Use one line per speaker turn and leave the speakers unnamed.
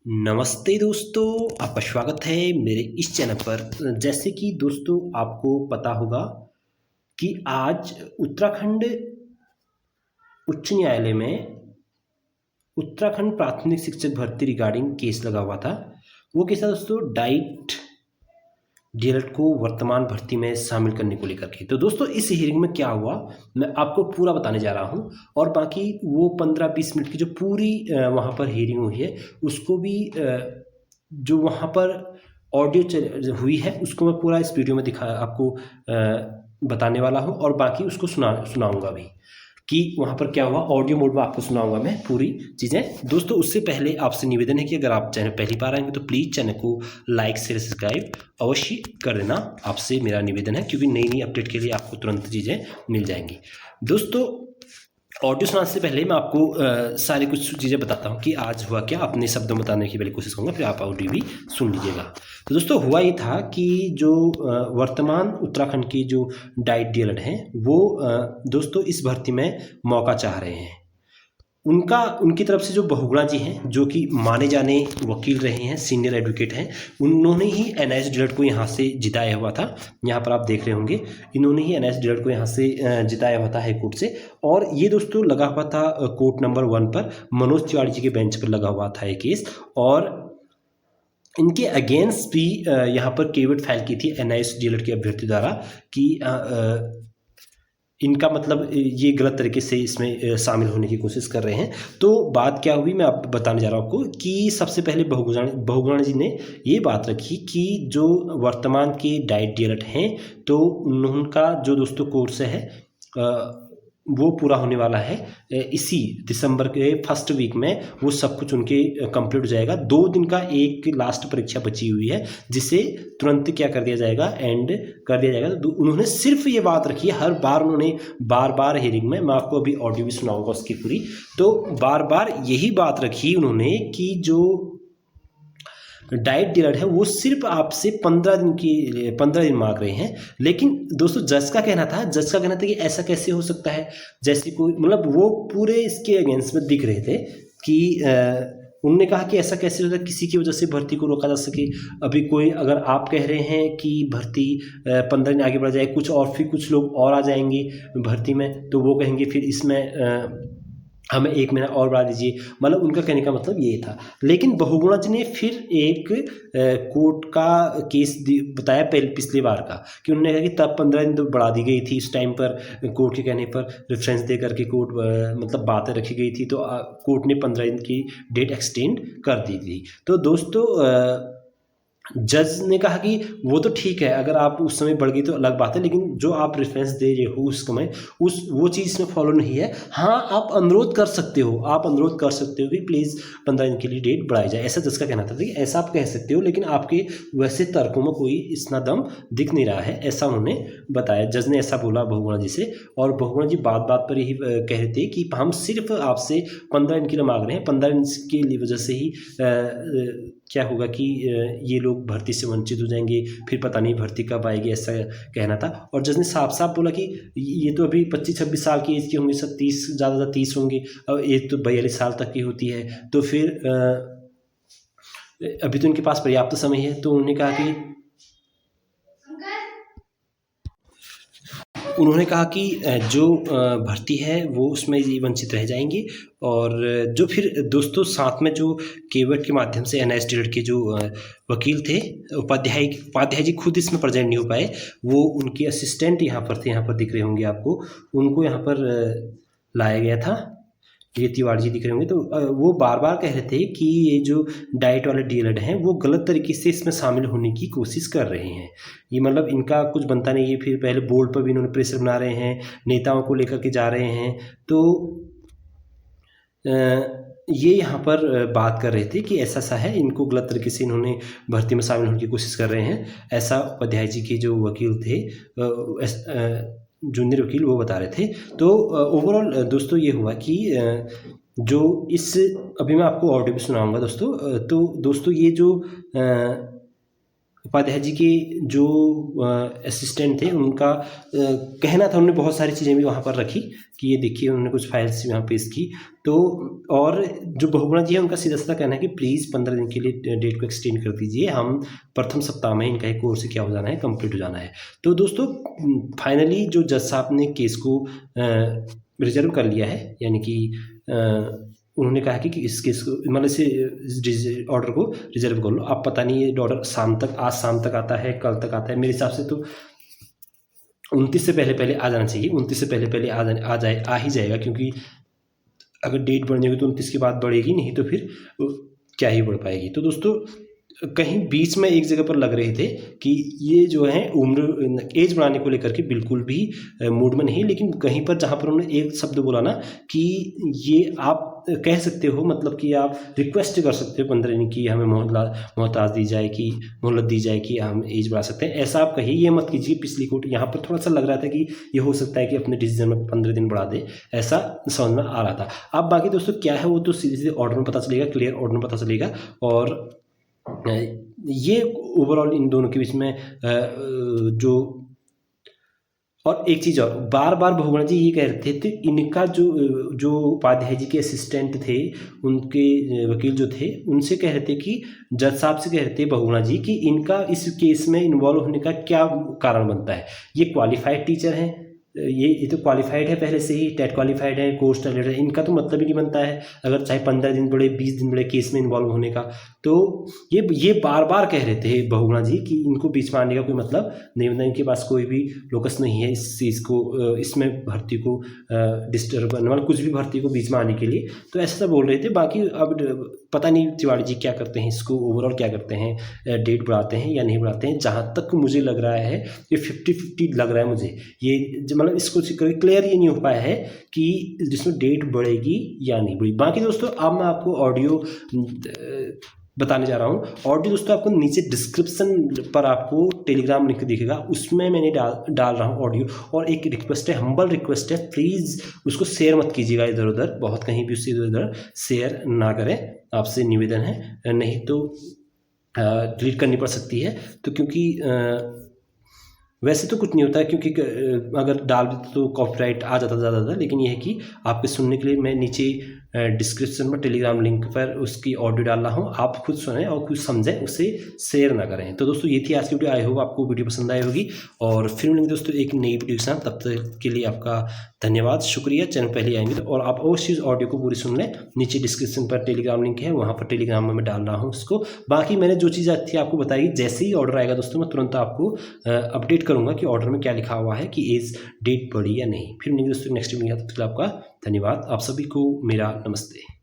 नमस्ते दोस्तों, आपका स्वागत है मेरे इस चैनल पर। जैसे कि दोस्तों आपको पता होगा कि आज उत्तराखंड उच्च न्यायालय में उत्तराखंड प्राथमिक शिक्षक भर्ती रिगार्डिंग केस लगा हुआ था। वो केस था दोस्तों डाइट डीएलएड को वर्तमान भर्ती में शामिल करने को लेकर के। तो दोस्तों इस हियरिंग में क्या हुआ मैं आपको पूरा बताने जा रहा हूँ, और बाकी वो 15-20 मिनट की जो पूरी वहाँ पर हियरिंग हुई है उसको भी जो वहाँ पर ऑडियो हुई है उसको मैं पूरा इस वीडियो में दिखा आपको बताने वाला हूँ, और बाकी उसको सुनाऊंगा भी कि वहाँ पर क्या हुआ। ऑडियो मोड में आपको सुनाऊंगा मैं पूरी चीज़ें। दोस्तों उससे पहले आपसे निवेदन है कि अगर आप चैनल पहली बार आएंगे तो प्लीज़ चैनल को लाइक शेयर सब्सक्राइब अवश्य कर देना, आपसे मेरा निवेदन है, क्योंकि नई नई अपडेट के लिए आपको तुरंत चीज़ें मिल जाएंगी। दोस्तों ऑडियो सुनाने से पहले मैं आपको सारी कुछ चीज़ें बताता हूँ कि आज हुआ क्या, अपने शब्दों में बताने की पहले कोशिश करूँगा, फिर आप ऑडियो भी सुन लीजिएगा। तो दोस्तों हुआ ये था कि जो वर्तमान उत्तराखंड की जो डाइट डीएलएड हैं वो दोस्तों इस भर्ती में मौका चाह रहे हैं। उनकी तरफ से जो बहुगुणा जी हैं, जो कि माने जाने वकील रहे हैं, सीनियर एडवोकेट हैं, उन्होंने ही एनआईएस डीएलएड को यहाँ से जिताया हुआ था। यहाँ पर आप देख रहे होंगे इन्होंने ही एनआईएस डीएलएड को यहाँ से जिताया हुआ था हाई कोर्ट से। और ये दोस्तों लगा हुआ था कोर्ट नंबर 1 पर, मनोज तिवारी जी के बेंच पर लगा हुआ था ये केस। और इनके अगेंस्ट भी यहाँ पर केविट फाइल की थी एनआईएस डीएलएड के अभ्यर्थी द्वारा कि इनका मतलब ये गलत तरीके से इसमें शामिल होने की कोशिश कर रहे हैं। तो बात क्या हुई मैं आप बताने जा रहा हूँ आपको कि सबसे पहले बहुगुणा जी ने ये बात रखी कि जो वर्तमान के डाइट डीएलएड हैं तो उनका जो दोस्तों कोर्स है वो पूरा होने वाला है इसी दिसंबर के फर्स्ट वीक में। वो सब कुछ उनके कंप्लीट हो जाएगा। 2 दिन का एक लास्ट परीक्षा बची हुई है जिसे तुरंत क्या कर दिया जाएगा, एंड कर दिया जाएगा। तो उन्होंने सिर्फ ये बात रखी है, हर बार उन्होंने बार हियरिंग में, मैं आपको अभी ऑडियो भी सुनाऊंगा उसकी पूरी, तो बार यही बात रखी उन्होंने कि जो डाइट डीलर है वो सिर्फ आपसे 15 दिन मांग रहे हैं। लेकिन दोस्तों जज का कहना था कि ऐसा कैसे हो सकता है, जैसे कोई मतलब वो पूरे इसके अगेंस्ट में दिख रहे थे कि उन्होंने कहा कि ऐसा कैसे होता है किसी की वजह से भर्ती को रोका जा सके। अभी कोई अगर आप कह रहे हैं कि भर्ती 15 दिन आगे बढ़ जाए, कुछ और फिर कुछ लोग और आ जाएंगे भर्ती में, तो वो कहेंगे फिर इसमें हमें 1 महीना और बढ़ा दीजिए, मतलब उनका कहने का मतलब ये था। लेकिन बहुगुणा जी ने फिर एक कोर्ट का केस बताया पिछली बार का, कि उन्होंने कहा कि तब 15 दिन तो बढ़ा दी गई थी उस टाइम पर, कोर्ट के कहने पर रेफरेंस दे करके कोर्ट मतलब बातें रखी गई थी, तो कोर्ट ने 15 दिन की डेट एक्सटेंड कर दी थी। तो दोस्तों जज ने कहा कि वो तो ठीक है, अगर आप उस समय बढ़ गई तो अलग बात है, लेकिन जो आप रेफरेंस दे रहे हो उस समय वो चीज़ इसमें फॉलो नहीं है। हाँ आप अनुरोध कर सकते हो कि प्लीज़ 15 दिन के लिए डेट बढ़ाई जाए, ऐसा जज का कहना था। ठीक है, ऐसा आप कह सकते हो, लेकिन आपके वैसे तर्कों में कोई इतना दम दिख नहीं रहा है, ऐसा उन्होंने बताया। जज ने ऐसा बोला बहुगुणा जी से, और बहुगुणा जी बात पर यही कह रहे थे कि हम सिर्फ आपसे 15 दिन के लिए मांग रहे हैं। 15 दिन के लिए वजह से ही क्या होगा कि ये लोग भर्ती से वंचित हो जाएंगे, फिर पता नहीं भर्ती कब आएगी, ऐसा कहना था। और जज ने साफ बोला कि ये तो अभी 25-26 साल की एज के होंगे, सब 30 ज़्यादा 30 होंगे, और एज तो 42 साल तक की होती है, तो फिर अभी तो इनके पास पर्याप्त समय है। तो उन्होंने कहा कि जो भर्ती है वो उसमें वंचित रह जाएंगे। और जो फिर दोस्तों साथ में जो केवट के माध्यम से एनआईएस डीएलएड के जो वकील थे, उपाध्याय जी खुद इसमें प्रेजेंट नहीं हो पाए, वो उनके असिस्टेंट यहाँ पर थे, यहाँ पर दिख रहे होंगे आपको, उनको यहाँ पर लाया गया था। ये तिवारी जी दिख रहे होंगे। तो वो बार कह रहे थे कि ये जो डाइट वाले डीएलएड हैं वो गलत तरीके से इसमें शामिल होने की कोशिश कर रहे हैं, ये मतलब इनका कुछ बनता नहीं है। फिर पहले बोर्ड पर भी इन्होंने प्रेशर बना रहे हैं, नेताओं को लेकर के जा रहे हैं। तो ये यहाँ पर बात कर रहे थे कि ऐसा है, इनको गलत तरीके से इन्होंने भर्ती में शामिल होने की कोशिश कर रहे हैं, ऐसा उपाध्याय जी के जो वकील थे जूनियर वकील वो बता रहे थे। तो ओवरऑल दोस्तों ये हुआ कि जो इस अभी मैं आपको ऑडियो भी सुनाऊंगा दोस्तों। तो दोस्तों ये जो उपाध्याय जी के जो असिस्टेंट थे उनका कहना था, उन्होंने बहुत सारी चीज़ें भी वहाँ पर रखी कि ये देखिए, उन्होंने कुछ फाइल्स यहाँ पेश की। तो और जो बहुगुणा जी है उनका सीधा सीधा कहना है कि प्लीज़ 15 दिन के लिए डेट को एक्सटेंड कर दीजिए, हम प्रथम सप्ताह में इनका एक कोर्स क्या हो जाना है, कंप्लीट हो जाना है। तो दोस्तों फाइनली जो जज साहब ने केस को रिजर्व कर लिया है, यानी कि उन्होंने कहा कि इस केस को मतलब इस ऑर्डर को रिजर्व कर लो। अब पता नहीं ये ऑर्डर शाम तक, आज शाम तक आता है, कल तक आता है। मेरे हिसाब से तो 29 से पहले पहले आ जाना चाहिए। 29 से पहले पहले आ ही जाएगा, क्योंकि अगर डेट बढ़ जाएगी तो 29 के बाद बढ़ेगी, नहीं तो फिर क्या ही बढ़ पाएगी। तो दोस्तों कहीं बीच में एक जगह पर लग रहे थे कि ये जो है उम्र एज बढ़ाने को लेकर के बिल्कुल भी मूड में नहीं, लेकिन कहीं पर जहाँ पर उन्होंने एक शब्द बोला ना कि ये आप कह सकते हो, मतलब कि आप रिक्वेस्ट कर सकते हो 15 दिन की हमें मोहताज दी जाए, कि मोहलत दी जाए कि हम एज बढ़ा सकते हैं, ऐसा आप कहिए, ये मत कीजिए। पिछली कोर्ट यहाँ पर थोड़ा सा लग रहा था कि ये हो सकता है कि अपने डिसीजन में 15 दिन बढ़ा दे, ऐसा समझ में आ रहा था। अब बाकी दोस्तों क्या है वो तो सीधे सीधे ऑर्डर में पता चलेगा, क्लियर ऑर्डर में पता चलेगा। और ये ओवरऑल इन दोनों के बीच में जो, और एक चीज़ और, बार बार बहुगुणा जी ये कह रहे थे इनका जो उपाध्याय जी के असिस्टेंट थे, उनके वकील जो थे, उनसे कह रहे थे कि जज साहब से कह रहे थे बहुगुणा जी कि इनका इस केस में इन्वॉल्व होने का क्या कारण बनता है। ये क्वालिफाइड टीचर हैं, ये तो क्वालिफाइड है पहले से ही, टेट क्वालिफाइड है, कोर्स टैलेंट है, इनका तो मतलब ही नहीं बनता है अगर चाहे 15 दिन बढ़े, 20 दिन बढ़े केस में इन्वॉल्व होने का। तो ये बार बार कह रहे थे बहुगुणा जी कि इनको बीच में आने का कोई मतलब नहीं बनता, इनके पास कोई भी लोकस नहीं है इस चीज़ को, इसमें भर्ती को डिस्टर्ब करने वाला, कुछ भी भर्ती को बीच में आने के लिए। तो ऐसा बोल रहे थे। बाकी अब पता नहीं तिवारी जी क्या करते हैं, इसको ओवरऑल क्या करते हैं, डेट बढ़ाते हैं या नहीं बढ़ाते हैं। जहाँ तक मुझे लग रहा है ये 50-50 लग रहा है मुझे, ये मतलब इसको क्लियर ये नहीं हो पाया है कि जिसमें डेट बढ़ेगी या नहीं बढ़ेगी। बाकी दोस्तों अब मैं आपको ऑडियो बताने जा रहा हूँ। ऑडियो दोस्तों आपको नीचे डिस्क्रिप्शन पर आपको टेलीग्राम लिंक दिखेगा, उसमें मैंने डाल रहा हूँ ऑडियो। और एक रिक्वेस्ट है, हम्बल रिक्वेस्ट है, प्लीज़ उसको शेयर मत कीजिएगा इधर उधर, बहुत कहीं भी उससे इधर उधर शेयर ना करें, आपसे निवेदन है, नहीं तो डिलीट करनी पड़ सकती है। तो क्योंकि वैसे तो कुछ नहीं होता है, क्योंकि अगर डाल देते तो कॉपीराइट आ जाता ज़्यादा, लेकिन यह है कि आपके सुनने के लिए मैं नीचे डिस्क्रिप्शन में टेलीग्राम लिंक पर उसकी ऑडियो डाल रहा हूँ, आप खुद सुनें और खुद समझें, उसे शेयर ना करें। तो दोस्तों ये थी आज की वीडियो, आई होप आपको वीडियो पसंद आई होगी, और फिर मिलेंगे दोस्तों एक नई वीडियो के साथ। तब तक के लिए आपका धन्यवाद, शुक्रिया। चैनल पहले आएंगे तो, और आप अवश्य ऑडियो को पूरी सुन लें, नीचे डिस्क्रिप्शन पर टेलीग्राम लिंक है, वहाँ पर टेलीग्राम में मैं डाल रहा हूँ उसको। बाकी मैंने जो चीज़ थी आपको बताई, जैसे ही ऑर्डर आएगा दोस्तों मैं तुरंत आपको अपडेट करूँगा कि ऑर्डर में क्या लिखा हुआ है, कि एज डेट बढ़ी या नहीं। फिर मिलेंगे दोस्तों नेक्स्ट वीडियो, तब तक आपका धन्यवाद। आप सभी को मेरा नमस्ते।